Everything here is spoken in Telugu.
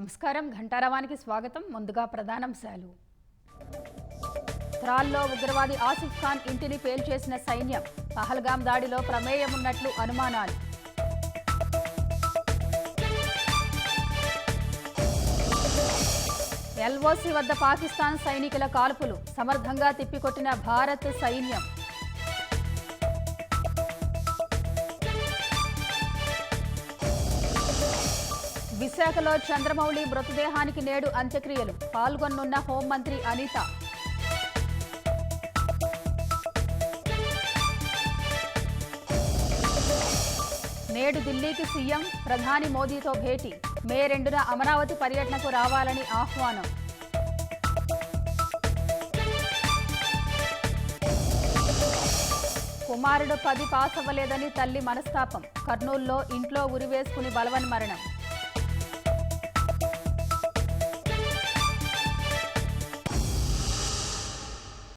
నమస్కారం. ఘంటారావానికి స్వాగతం. ముందుగా ప్రధానాంశాలు. త్రాల్లో ఉగ్రవాది ఆసిఫ్ ఖాన్ ఇంటిని పేల్చేసిన సైన్యం. పహల్గాం దాడిలో ప్రమేయం ఉన్నట్లు అనుమానాలు. ఎల్ఓసి వద్ద పాకిస్తాన్ సైనికుల కాల్పులు. సమర్థంగా తిప్పికొట్టిన భారత్ సైన్యం. విశాఖలో చంద్రమౌళి మృతదేహానికి నేడు అంత్యక్రియలు. పాల్గొనున్న హోంమంత్రి అనిత. నేడు ఢిల్లీకి సీఎం. ప్రధాని మోదీతో భేటీ. మే 2న అమరావతి పర్యటనకు రావాలని ఆహ్వానం. కుమారుడు 10 పాస్ అవ్వలేదని తల్లి మనస్తాపం. కర్నూలులో ఇంట్లో ఉరివేసుకుని బలవన్మరణం.